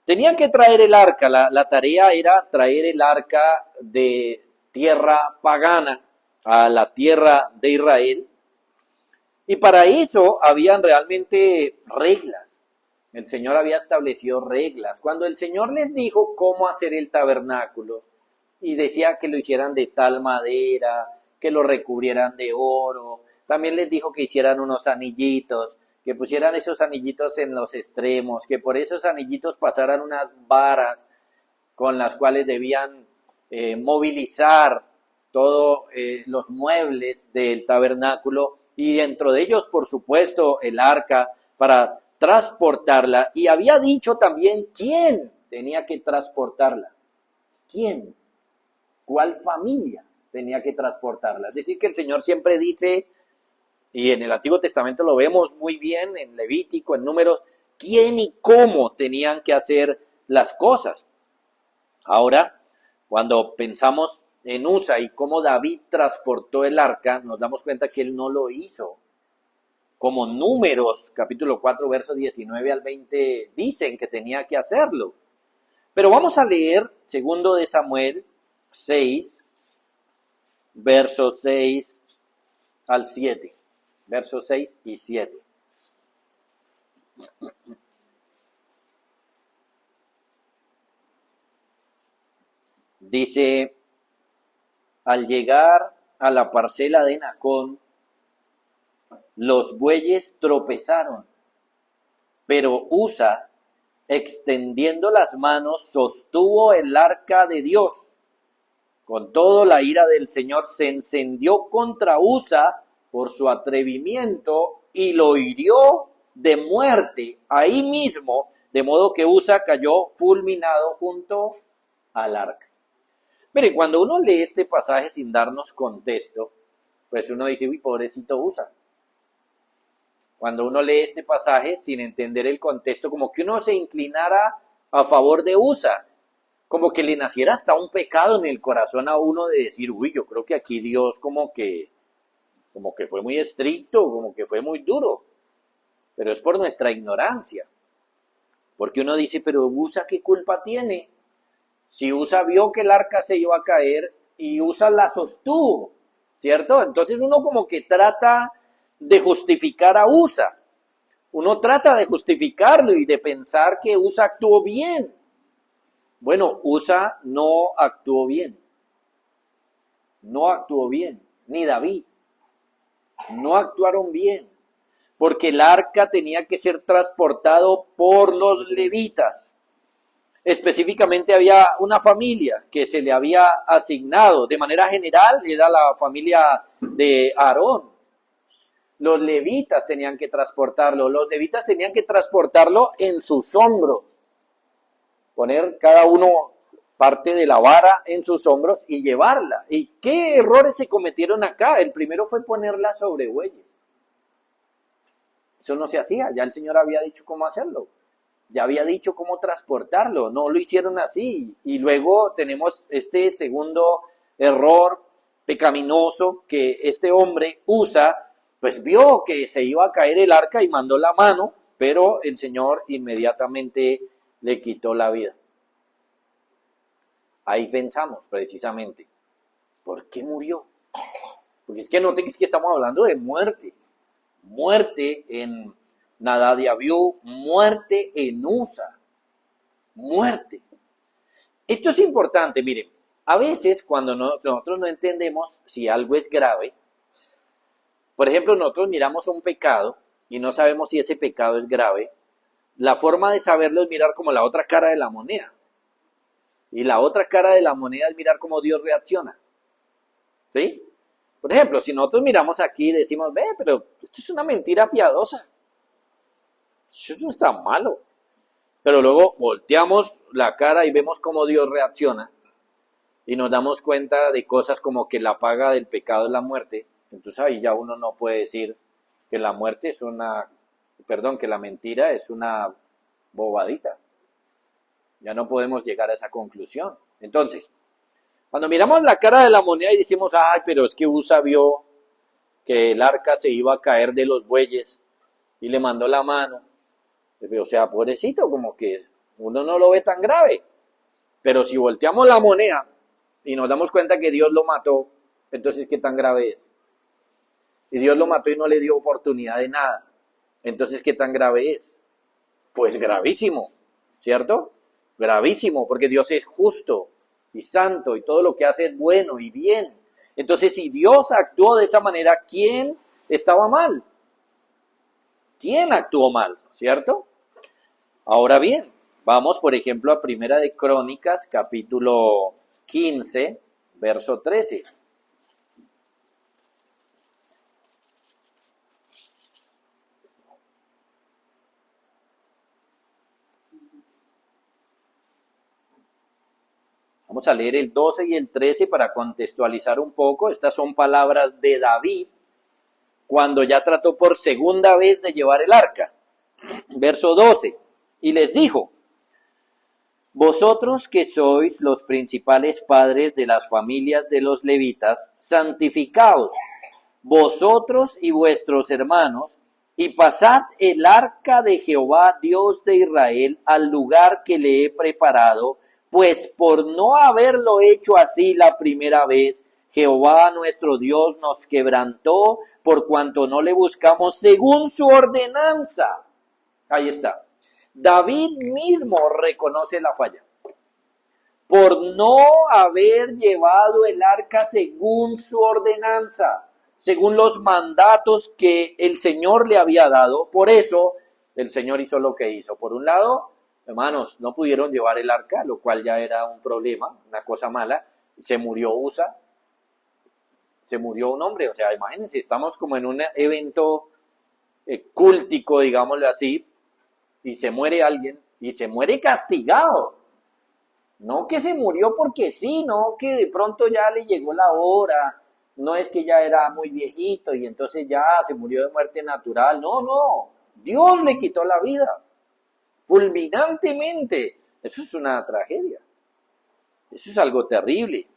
Tenían que traer el arca, la tarea era traer el arca de tierra pagana a la tierra de Israel, y para eso habían realmente reglas. El Señor había establecido reglas. Cuando el Señor les dijo cómo hacer el tabernáculo, y decía que lo hicieran de tal madera, que lo recubrieran de oro, también les dijo que hicieran unos anillitos, que pusieran esos anillitos en los extremos, que por esos anillitos pasaran unas varas con las cuales debían movilizar todos los muebles del tabernáculo, y dentro de ellos, por supuesto, el arca para transportarla. Y había dicho también quién tenía que transportarla. ¿Quién? ¿Cuál familia tenía que transportarla? Es decir, que el Señor siempre dice, y en el Antiguo Testamento lo vemos muy bien, en Levítico, en Números, quién y cómo tenían que hacer las cosas. Ahora, cuando pensamos en Usa y cómo David transportó el arca, nos damos cuenta que él no lo hizo. Como Números, capítulo 4, versos 19 al 20, dicen que tenía que hacerlo. Pero vamos a leer, segundo de Samuel 6, versos 6 al 7. Versos 6 y 7. Dice, al llegar a la parcela de Nacón, los bueyes tropezaron, pero Usa, extendiendo las manos, sostuvo el arca de Dios. Con todo, la ira del Señor se encendió contra Usa por su atrevimiento y lo hirió de muerte ahí mismo, de modo que Usa cayó fulminado junto al arca. Mire, cuando uno lee este pasaje sin darnos contexto, pues uno dice, uy, pobrecito Usa. Cuando uno lee este pasaje sin entender el contexto, como que uno se inclinara a favor de Usa, como que le naciera hasta un pecado en el corazón a uno de decir, uy, yo creo que aquí Dios como que fue muy estricto, como que fue muy duro. Pero es por nuestra ignorancia. Porque uno dice, pero Usa, ¿qué culpa tiene? Si Usa vio que el arca se iba a caer y Usa la sostuvo, ¿cierto? Entonces uno como que trata de justificar a Usa. Uno trata de justificarlo y de pensar que Usa actuó bien. Bueno, Usa no actuó bien. No actuó bien, ni David. No actuaron bien, porque el arca tenía que ser transportado por los levitas. Específicamente había una familia que se le había asignado, de manera general era la familia de Aarón. Los levitas tenían que transportarlo, en sus hombros, poner cada uno parte de la vara en sus hombros y llevarla. ¿Y qué errores se cometieron acá? El primero fue ponerla sobre bueyes. Eso no se hacía, ya el Señor había dicho cómo hacerlo. Ya había dicho cómo transportarlo, no lo hicieron así. Y luego tenemos este segundo error pecaminoso que este hombre Usa, pues vio que se iba a caer el arca y mandó la mano, pero el Señor inmediatamente le quitó la vida. Ahí pensamos precisamente, ¿por qué murió? Porque es que no te es que estamos hablando de muerte. Muerte en Nadab y Abiú, muerte en Usa, muerte. Esto es importante, miren, a veces cuando nosotros no entendemos si algo es grave, por ejemplo, nosotros miramos un pecado y no sabemos si ese pecado es grave, la forma de saberlo es mirar como la otra cara de la moneda. Y la otra cara de la moneda es mirar cómo Dios reacciona. ¿Sí? Por ejemplo, si nosotros miramos aquí y decimos, ve, pero esto es una mentira piadosa. Eso no está malo. Pero luego volteamos la cara y vemos cómo Dios reacciona. Y nos damos cuenta de cosas como que la paga del pecado es la muerte. Entonces ahí ya uno no puede decir que la muerte es que la mentira es una bobadita. Ya no podemos llegar a esa conclusión. Entonces, cuando miramos la cara de la moneda y decimos, ay, pero es que Usa vio que el arca se iba a caer de los bueyes y le mandó la mano. O sea, pobrecito, como que uno no lo ve tan grave. Pero si volteamos la moneda y nos damos cuenta que Dios lo mató, entonces, ¿qué tan grave es? Y Dios lo mató y no le dio oportunidad de nada. Entonces, ¿qué tan grave es? Pues gravísimo, ¿cierto? Gravísimo, porque Dios es justo y santo y todo lo que hace es bueno y bien. Entonces, si Dios actuó de esa manera, ¿quién estaba mal? ¿Quién actuó mal? ¿Cierto? Ahora bien, vamos por ejemplo a Primera de Crónicas, capítulo 15, verso 13. Vamos a leer el 12 y el 13 para contextualizar un poco. Estas son palabras de David cuando ya trató por segunda vez de llevar el arca. Verso 12. Y les dijo, vosotros que sois los principales padres de las familias de los levitas, santificaos, vosotros y vuestros hermanos, y pasad el arca de Jehová, Dios de Israel, al lugar que le he preparado, pues por no haberlo hecho así la primera vez, Jehová nuestro Dios nos quebrantó por cuanto no le buscamos según su ordenanza. Ahí está. David mismo reconoce la falla. Por no haber llevado el arca según su ordenanza, según los mandatos que el Señor le había dado. Por eso el Señor hizo lo que hizo. Por un lado, hermanos, no pudieron llevar el arca, lo cual ya era un problema, una cosa mala. Se murió Usa, se murió un hombre. O sea, imagínense, estamos como en un evento cúltico, digámoslo así, y se muere alguien, y se muere castigado. No que se murió porque sí, no que de pronto ya le llegó la hora, no es que ya era muy viejito y entonces ya se murió de muerte natural. No, no, Dios le quitó la vida, fulminantemente. Eso es una tragedia, eso es algo terrible.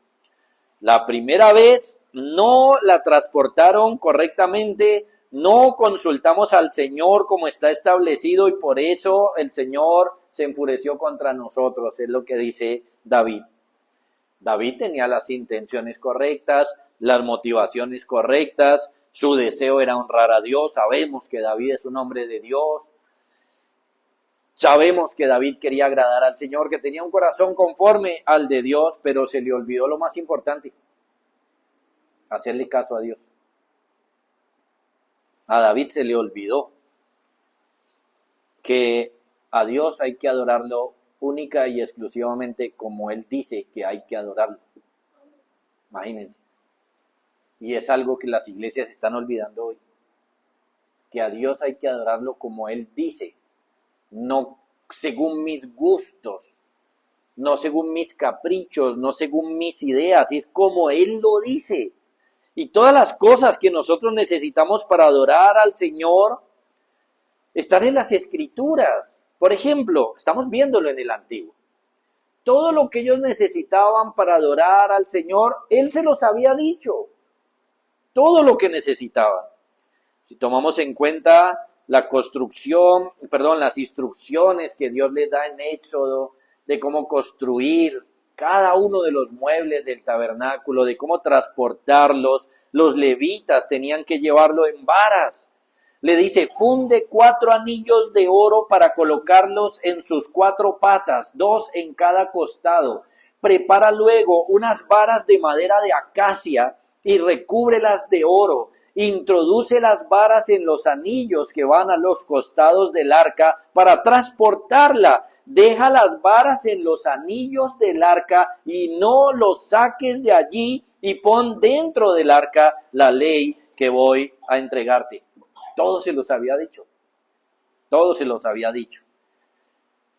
La primera vez no la transportaron correctamente, no consultamos al Señor como está establecido y por eso el Señor se enfureció contra nosotros, es lo que dice David. David tenía las intenciones correctas, las motivaciones correctas, su deseo era honrar a Dios, sabemos que David es un hombre de Dios, sabemos que David quería agradar al Señor, que tenía un corazón conforme al de Dios, pero se le olvidó lo más importante, hacerle caso a Dios. A David se le olvidó que a Dios hay que adorarlo única y exclusivamente como Él dice que hay que adorarlo. Imagínense. Y es algo que las iglesias están olvidando hoy. Que a Dios hay que adorarlo como Él dice. No según mis gustos. No según mis caprichos. No según mis ideas. Es como Él lo dice. Y todas las cosas que nosotros necesitamos para adorar al Señor están en las Escrituras. Por ejemplo, estamos viéndolo en el Antiguo. Todo lo que ellos necesitaban para adorar al Señor, Él se los había dicho. Todo lo que necesitaban. Si tomamos en cuenta las instrucciones que Dios les da en Éxodo, de cómo construir cada uno de los muebles del tabernáculo, de cómo transportarlos, los levitas tenían que llevarlo en varas. Le dice, funde 4 anillos de oro para colocarlos en sus 4 patas, 2 en cada costado. prepara luego unas varas de madera de acacia y recúbrelas de oro. Introduce las varas en los anillos que van a los costados del arca para transportarla. Deja las varas en los anillos del arca y no los saques de allí, y pon dentro del arca la ley que voy a entregarte. Todo se los había dicho. Todo se los había dicho.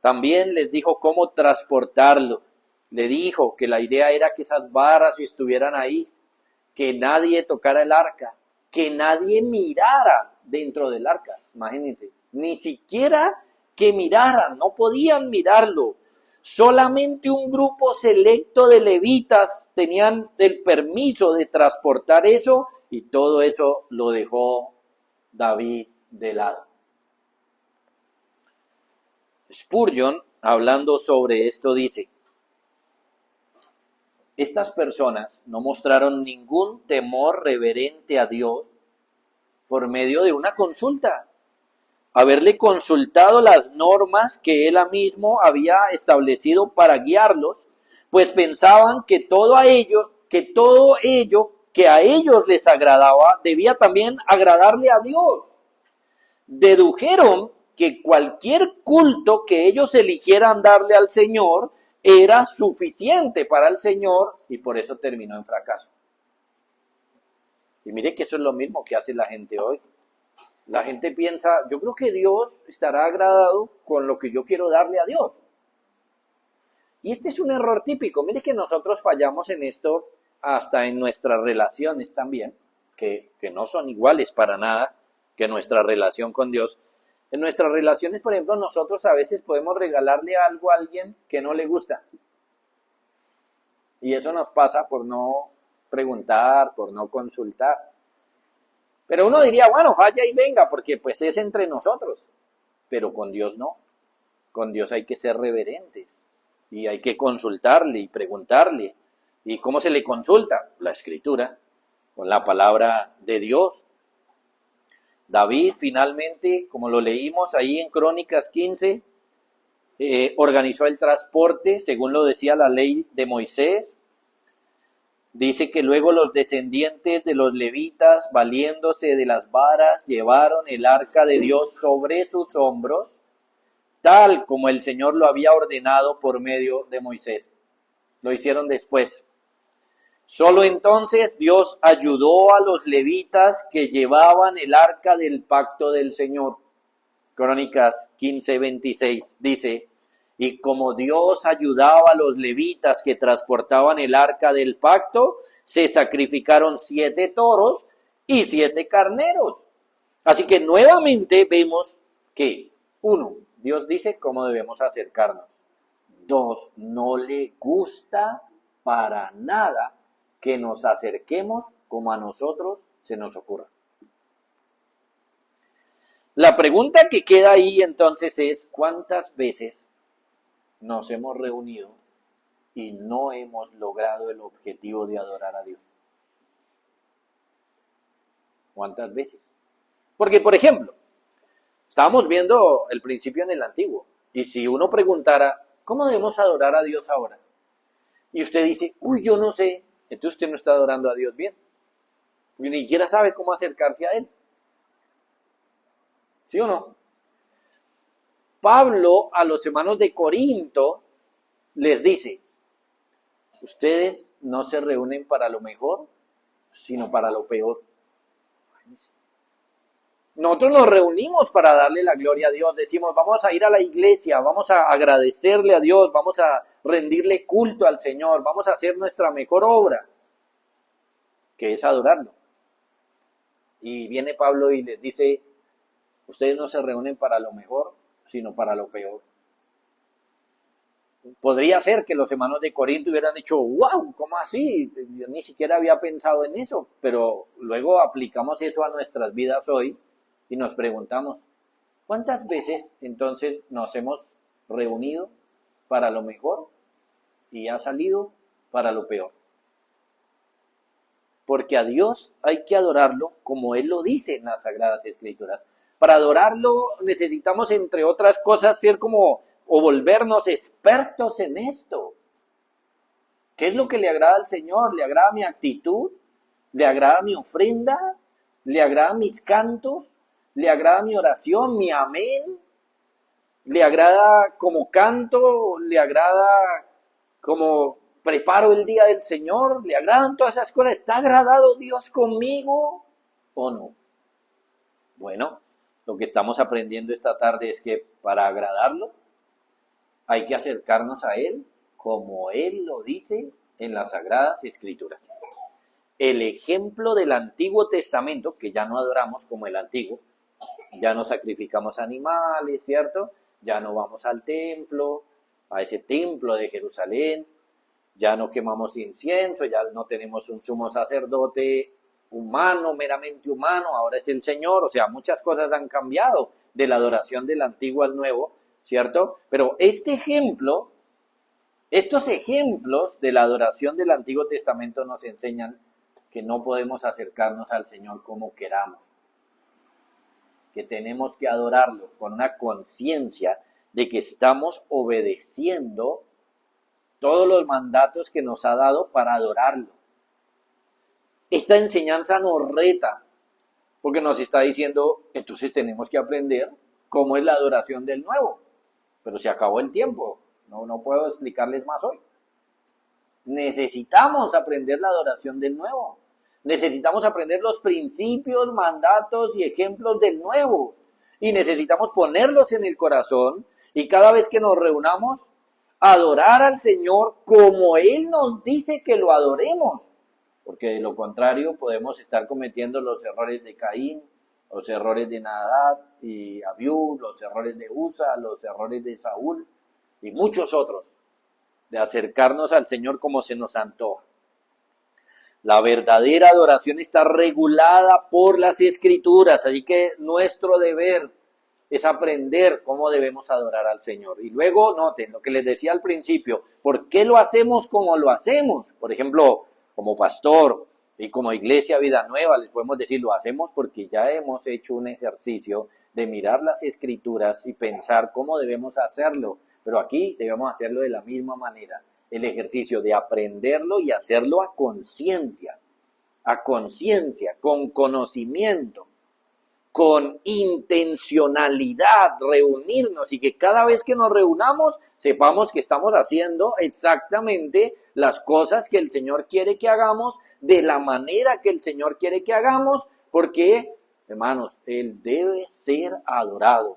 También les dijo cómo transportarlo. Le dijo que la idea era que esas varas estuvieran ahí, que nadie tocara el arca, que nadie mirara dentro del arca. Imagínense, ni siquiera que miraran, no podían mirarlo. Solamente un grupo selecto de levitas tenían el permiso de transportar eso, y todo eso lo dejó David de lado. Spurgeon, hablando sobre esto, dice: estas personas no mostraron ningún temor reverente a Dios por medio de una consulta. Haberle consultado las normas que él mismo había establecido para guiarlos, pues pensaban que todo ello que a ellos les agradaba debía también agradarle a Dios. Dedujeron que cualquier culto que ellos eligieran darle al Señor era suficiente para el Señor, y por eso terminó en fracaso. Y mire que eso es lo mismo que hace la gente hoy. La gente piensa, yo creo que Dios estará agradado con lo que yo quiero darle a Dios. Y este es un error típico. Mire que nosotros fallamos en esto hasta en nuestras relaciones también, que no son iguales para nada que nuestra relación con Dios. En nuestras relaciones, por ejemplo, nosotros a veces podemos regalarle algo a alguien que no le gusta. Y eso nos pasa por no preguntar, por no consultar. Pero uno diría, bueno, vaya y venga, porque pues es entre nosotros. Pero con Dios no. Con Dios hay que ser reverentes. Y hay que consultarle y preguntarle. ¿Y cómo se le consulta? La Escritura, con la palabra de Dios. David finalmente, como lo leímos ahí en Crónicas 15, organizó el transporte según lo decía la ley de Moisés. Dice que luego los descendientes de los levitas, valiéndose de las varas, llevaron el arca de Dios sobre sus hombros, tal como el Señor lo había ordenado por medio de Moisés. Lo hicieron después. Solo entonces Dios ayudó a los levitas que llevaban el arca del pacto del Señor. Crónicas 15:26 dice: y como Dios ayudaba a los levitas que transportaban el arca del pacto, se sacrificaron 7 toros y 7 carneros. Así que nuevamente vemos que, 1, Dios dice cómo debemos acercarnos. 2, no le gusta para nada que nos acerquemos como a nosotros se nos ocurra. La pregunta que queda ahí entonces es: ¿cuántas veces nos hemos reunido y no hemos logrado el objetivo de adorar a Dios? ¿Cuántas veces? Porque, por ejemplo, estábamos viendo el principio en el Antiguo, y si uno preguntara, ¿cómo debemos adorar a Dios ahora? Y usted dice, yo no sé, entonces usted no está adorando a Dios bien, porque ni siquiera sabe cómo acercarse a Él. ¿Sí o no? Pablo a los hermanos de Corinto les dice: ustedes no se reúnen para lo mejor, sino para lo peor. Nosotros nos reunimos para darle la gloria a Dios. Decimos, vamos a ir a la iglesia, vamos a agradecerle a Dios, vamos a rendirle culto al Señor, vamos a hacer nuestra mejor obra, que es adorarlo. Y viene Pablo y les dice, ustedes no se reúnen para lo mejor, sino para lo peor. Podría ser que los hermanos de Corinto hubieran dicho, wow, ¿cómo así? Yo ni siquiera había pensado en eso, pero luego aplicamos eso a nuestras vidas hoy y nos preguntamos, ¿cuántas veces entonces nos hemos reunido para lo mejor y ha salido para lo peor? Porque a Dios hay que adorarlo como Él lo dice en las Sagradas Escrituras. Para adorarlo necesitamos, entre otras cosas, ser como o volvernos expertos en esto. ¿Qué es lo que le agrada al Señor? ¿Le agrada mi actitud? ¿Le agrada mi ofrenda? ¿Le agrada mis cantos? ¿Le agrada mi oración, mi amén? ¿Le agrada como canto? ¿Le agrada como preparo el día del Señor? ¿Le agradan todas esas cosas? ¿Está agradado Dios conmigo o no? Bueno, lo que estamos aprendiendo esta tarde es que para agradarlo hay que acercarnos a Él como Él lo dice en las Sagradas Escrituras. El ejemplo del Antiguo Testamento, que ya no adoramos como el Antiguo, ya no sacrificamos animales, ¿cierto? Ya no vamos al templo, a ese templo de Jerusalén, ya no quemamos incienso, ya no tenemos un sumo sacerdote humano, meramente humano, ahora es el Señor, o sea, muchas cosas han cambiado de la adoración del Antiguo al Nuevo, ¿cierto? Pero estos ejemplos de la adoración del Antiguo Testamento nos enseñan que no podemos acercarnos al Señor como queramos, que tenemos que adorarlo con una conciencia de que estamos obedeciendo todos los mandatos que nos ha dado para adorarlo. Esta enseñanza nos reta, porque nos está diciendo, entonces tenemos que aprender cómo es la adoración del nuevo. Pero se acabó el tiempo, no puedo explicarles más hoy. Necesitamos aprender la adoración del nuevo. Necesitamos aprender los principios, mandatos y ejemplos del nuevo. Y necesitamos ponerlos en el corazón y cada vez que nos reunamos, adorar al Señor como Él nos dice que lo adoremos. Porque de lo contrario podemos estar cometiendo los errores de Caín, los errores de Nadab y Abiú, los errores de Usa, los errores de Saúl y muchos otros, de acercarnos al Señor como se nos antoja. La verdadera adoración está regulada por las Escrituras, así que nuestro deber es aprender cómo debemos adorar al Señor. Y luego, noten lo que les decía al principio, ¿por qué lo hacemos como lo hacemos? Por ejemplo, como pastor y como Iglesia Vida Nueva, les podemos decir, lo hacemos porque ya hemos hecho un ejercicio de mirar las Escrituras y pensar cómo debemos hacerlo. Pero aquí debemos hacerlo de la misma manera. El ejercicio de aprenderlo y hacerlo a conciencia, con conocimiento, con intencionalidad, reunirnos y que cada vez que nos reunamos sepamos que estamos haciendo exactamente las cosas que el Señor quiere que hagamos, de la manera que el Señor quiere que hagamos, porque, hermanos, Él debe ser adorado,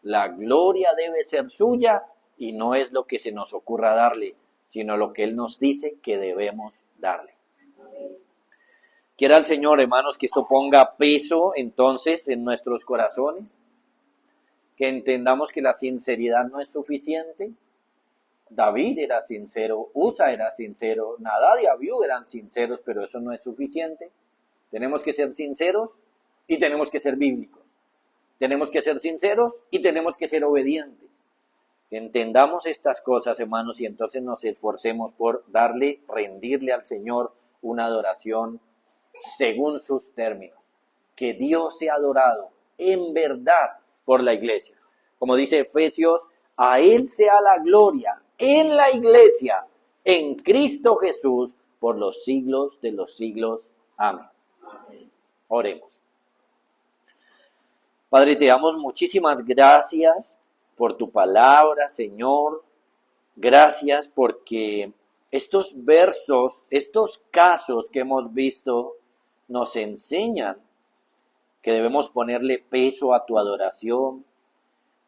la gloria debe ser suya y no es lo que se nos ocurra darle, sino lo que Él nos dice que debemos darle. Quiera el Señor, hermanos, que esto ponga peso entonces en nuestros corazones, que entendamos que la sinceridad no es suficiente. David era sincero, Usa era sincero, Nadab y Abiú eran sinceros, pero eso no es suficiente. Tenemos que ser sinceros y tenemos que ser bíblicos. Tenemos que ser sinceros y tenemos que ser obedientes. Entendamos estas cosas, hermanos, y entonces nos esforcemos por rendirle al Señor una adoración según sus términos. Que Dios sea adorado en verdad por la iglesia. Como dice Efesios, a Él sea la gloria en la iglesia, en Cristo Jesús, por los siglos de los siglos. Amén. Oremos. Padre, te damos muchísimas gracias por tu palabra, Señor. Gracias porque estos versos, estos casos que hemos visto, nos enseñan que debemos ponerle peso a tu adoración,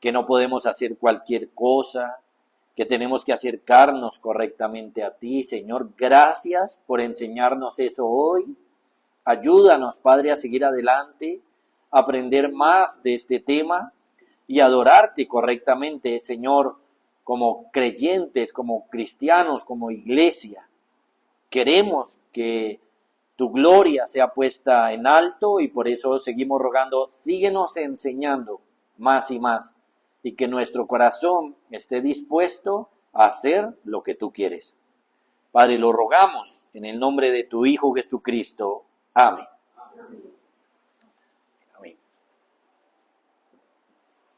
que no podemos hacer cualquier cosa, que tenemos que acercarnos correctamente a ti, Señor. Gracias por enseñarnos eso hoy. Ayúdanos, Padre, a seguir adelante, a aprender más de este tema y adorarte correctamente, Señor, como creyentes, como cristianos, como iglesia. Queremos que tu gloria sea puesta en alto y por eso seguimos rogando, síguenos enseñando más y más y que nuestro corazón esté dispuesto a hacer lo que tú quieres. Padre, lo rogamos en el nombre de tu Hijo Jesucristo. Amén.